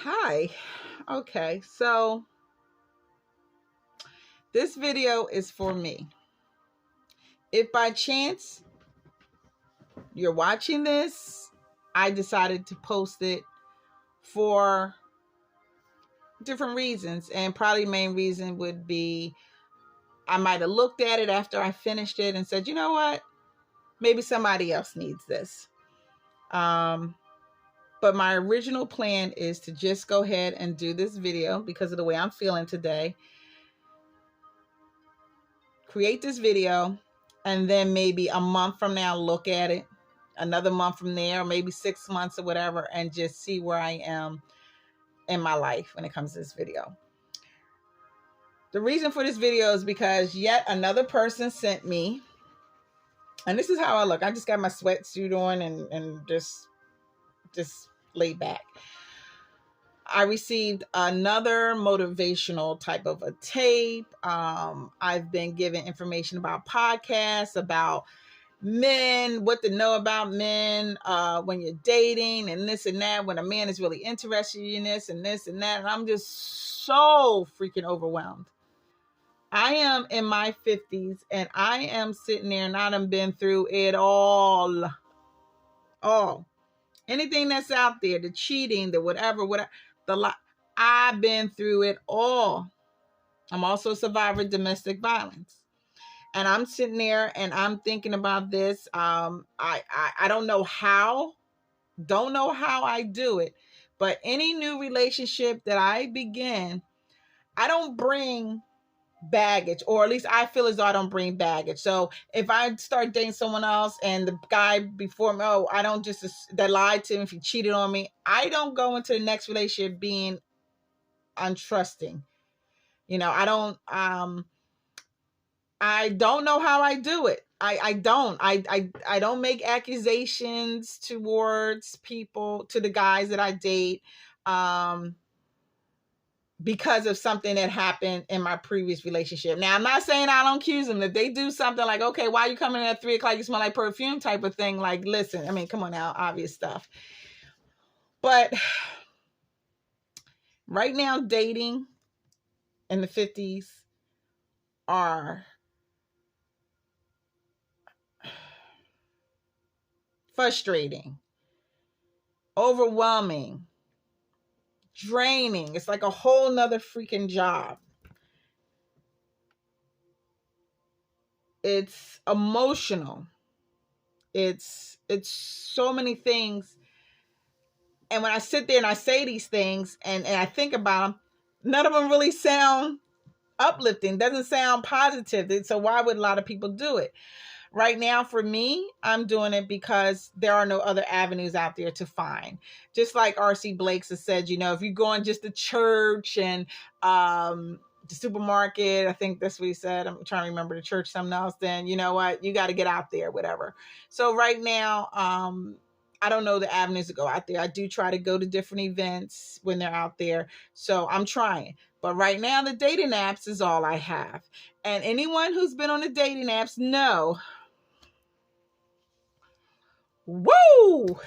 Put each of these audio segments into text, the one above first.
Hi. Okay, so this video is for me. If by chance you're watching this, I decided to post it for different reasons, and probably the main reason would be I might have looked at it after I finished it and said, you know what, maybe somebody else needs this. But my original plan is to just go ahead and do this video because of the way I'm feeling today. Create this video, and then maybe a month from now look at it, another month from there, or maybe 6 months or whatever, and just see where I am in my life when it comes to this video. The reason for this video is because yet another person sent me, and this is how I look. I just got my sweatsuit on and just laid back. I received another motivational type of a tape. I've been given information about podcasts, about men, what to know about men when you're dating, and this and that, when a man is really interested in this and this and that. And I'm just so freaking overwhelmed. I am in my 50s and I am sitting there and I done been through it all. Anything that's out there, the cheating, the whatever, I've been through it all. I'm also a survivor of domestic violence. And I'm sitting there and I'm thinking about this. I don't know how I do it, but any new relationship that I begin, I don't bring baggage, or at least I feel as though I don't bring baggage. So if I start dating someone else and the guy before me, I don't just, that lied to him, if he cheated on me, I don't go into the next relationship being untrusting. I don't know how I do it. I don't make accusations towards people, to the guys that I date, because of something that happened in my previous relationship. Now, I'm not saying I don't accuse them. If they do something like, okay, why are you coming in at 3:00? You smell like perfume type of thing. Like, listen, I mean, come on now, obvious stuff. But right now, dating in the 50s are frustrating, overwhelming, draining. It's like a whole nother freaking job. It's emotional. It's so many things. And when I sit there and I say these things and I think about them, none of them really sound uplifting, doesn't sound positive. So why would a lot of people do it? Right now, for me, I'm doing it because there are no other avenues out there to find. Just like R.C. Blakes has said, if you're going just to church and the supermarket, I think that's what he said. I'm trying to remember the church, something else. Then you know what? You got to get out there, whatever. So right now, I don't know the avenues to go out there. I do try to go to different events when they're out there. So I'm trying. But right now, the dating apps is all I have. And anyone who's been on the dating apps know, woo!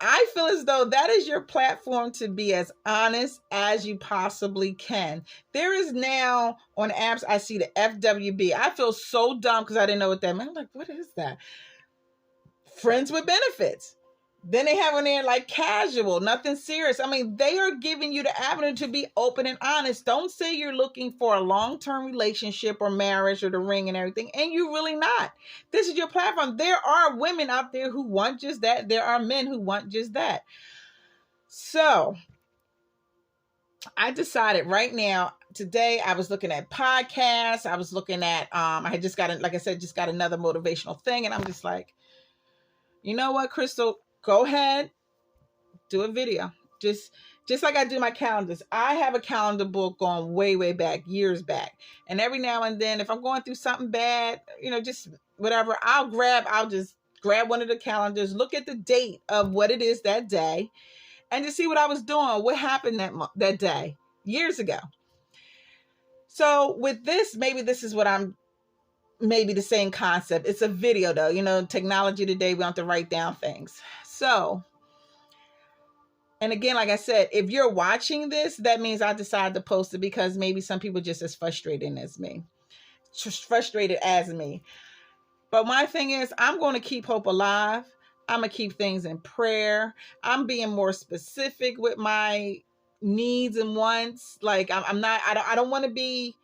I feel as though that is your platform to be as honest as you possibly can. There is now on apps, I see the FWB. I feel so dumb because I didn't know what that meant. I'm like, what is that? Friends with benefits. Then they have on there like casual, nothing serious. I mean, they are giving you the avenue to be open and honest. Don't say you're looking for a long-term relationship or marriage or the ring and everything, and you're really not. This is your platform. There are women out there who want just that. There are men who want just that. So I decided right now, today, I was looking at podcasts. I was looking at, I had just got, like I said, just got another motivational thing. And I'm just like, you know what, Crystal? Go ahead, do a video. Just like I do my calendars. I have a calendar book going way, way back, years back. And every now and then, if I'm going through something bad, just whatever, I'll just grab one of the calendars, look at the date of what it is that day, and just see what I was doing, what happened that day, years ago. So with this, maybe this is what maybe the same concept. It's a video though, technology today, we don't have to write down things. So And again, like I said, if you're watching this, that means I decided to post it because maybe some people just as frustrated as me. Just frustrated as me. But my thing is, I'm going to keep hope alive. I'm going to keep things in prayer. I'm being more specific with my needs and wants. Like I don't want to be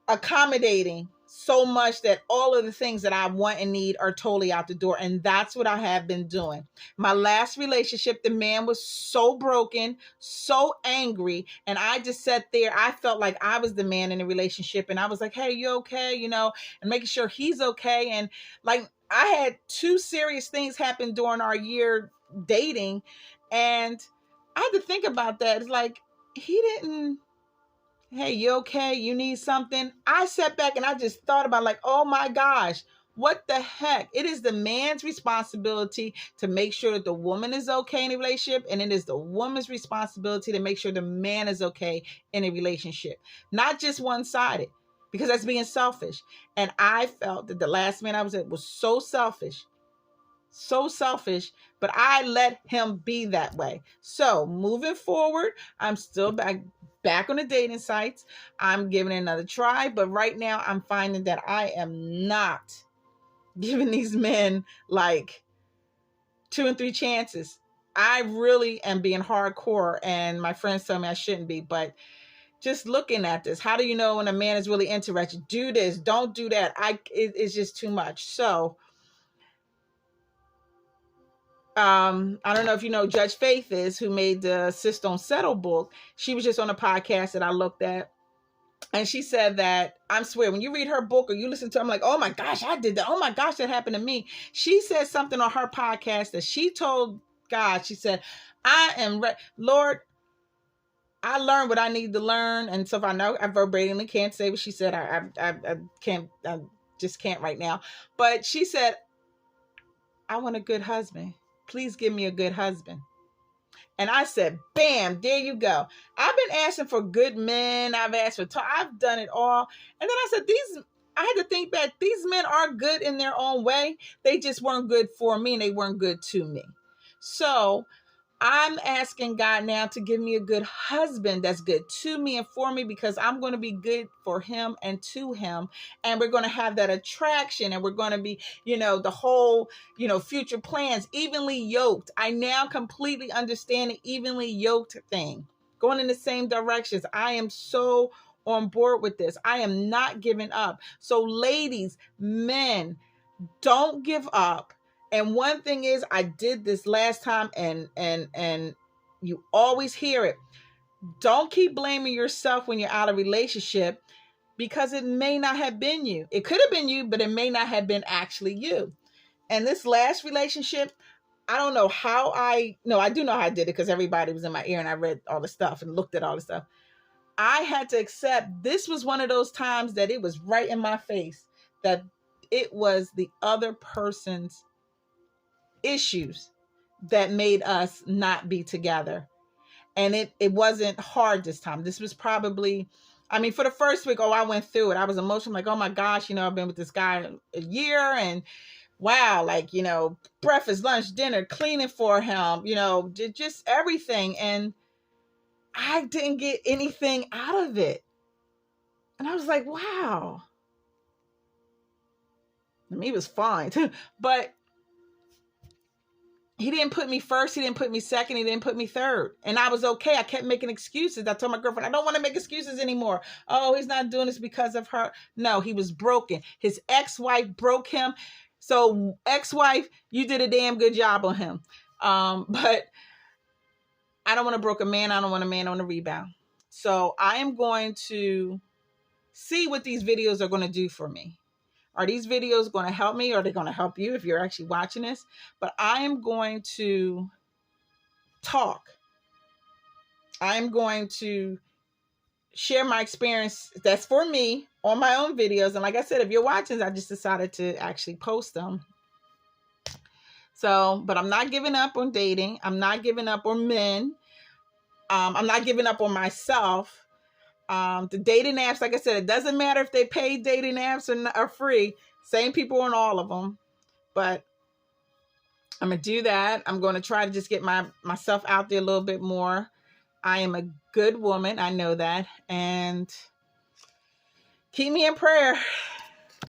accommodating so much that all of the things that I want and need are totally out the door. And that's what I have been doing. My last relationship, the man was so broken, so angry. And I just sat there. I felt like I was the man in the relationship. And I was like, hey, you okay? You know, and making sure he's okay. And like, I had 2 serious things happen during our year dating. And I had to think about that. It's like, he didn't, hey, you okay? You need something? I sat back and I just thought about like, oh my gosh, what the heck? It is the man's responsibility to make sure that the woman is okay in a relationship. And it is the woman's responsibility to make sure the man is okay in a relationship. Not just one-sided, because that's being selfish. And I felt that the last man I was with was so selfish, but I let him be that way. So moving forward, I'm still back on the dating sites. I'm giving it another try, but right now I'm finding that I am not giving these men like 2 and 3 chances. I really am being hardcore, and my friends tell me I shouldn't be, but just looking at this, how do you know when a man is really interested? Do this, don't do that. It's just too much. So I don't know if you know Judge Faith is, who made the Sis Don't Settle book. She was just on a podcast that I looked at. And she said that, I swear, when you read her book or you listen to her, I'm like, oh my gosh, I did that. Oh my gosh, that happened to me. She said something on her podcast that she told God. She said, I am Lord, I learned what I need to learn. And so if I know, I verbatimly can't say what she said. I can't, I just can't right now. But she said, I want a good husband. Please give me a good husband. And I said, bam, there you go. I've been asking for good men. I've asked for, I've done it all. And then I said, I had to think back. These men are good in their own way. They just weren't good for me and they weren't good to me. So I'm asking God now to give me a good husband that's good to me and for me, because I'm going to be good for him and to him. And we're going to have that attraction, and we're going to be, the whole, future plans, evenly yoked. I now completely understand the evenly yoked thing, going in the same directions. I am so on board with this. I am not giving up. So ladies, men, don't give up. And one thing is, I did this last time, and you always hear it. Don't keep blaming yourself when you're out of relationship, because it may not have been you. It could have been you, but it may not have been actually you. And this last relationship, I don't know how I do know how I did it, because everybody was in my ear and I read all the stuff and looked at all the stuff. I had to accept this was one of those times that it was right in my face that it was the other person's issues that made us not be together. And it wasn't hard this time. This was probably, for the first week, I went through it. I was emotional, like, oh my gosh, I've been with this guy a year, and wow, like, breakfast, lunch, dinner, cleaning for him, just everything. And I didn't get anything out of it. And I was like, wow. It was fine, but he didn't put me first. He didn't put me second. He didn't put me third. And I was okay. I kept making excuses. I told my girlfriend, I don't want to make excuses anymore. Oh, he's not doing this because of her. No, he was broken. His ex-wife broke him. So ex-wife, you did a damn good job on him. But I don't want a broken man. I don't want a man on a rebound. So I am going to see what these videos are going to do for me. Are these videos going to help me, or are they going to help you if you're actually watching this? But I am going to talk. I am going to share my experience that's for me on my own videos. And like I said, if you're watching, I just decided to actually post them. So, but I'm not giving up on dating. I'm not giving up on men. I'm not giving up on myself. The dating apps, like I said, it doesn't matter if they pay dating apps or free. Same people on all of them. But I'm going to do that. I'm going to try to just get myself out there a little bit more. I am a good woman. I know that. And keep me in prayer.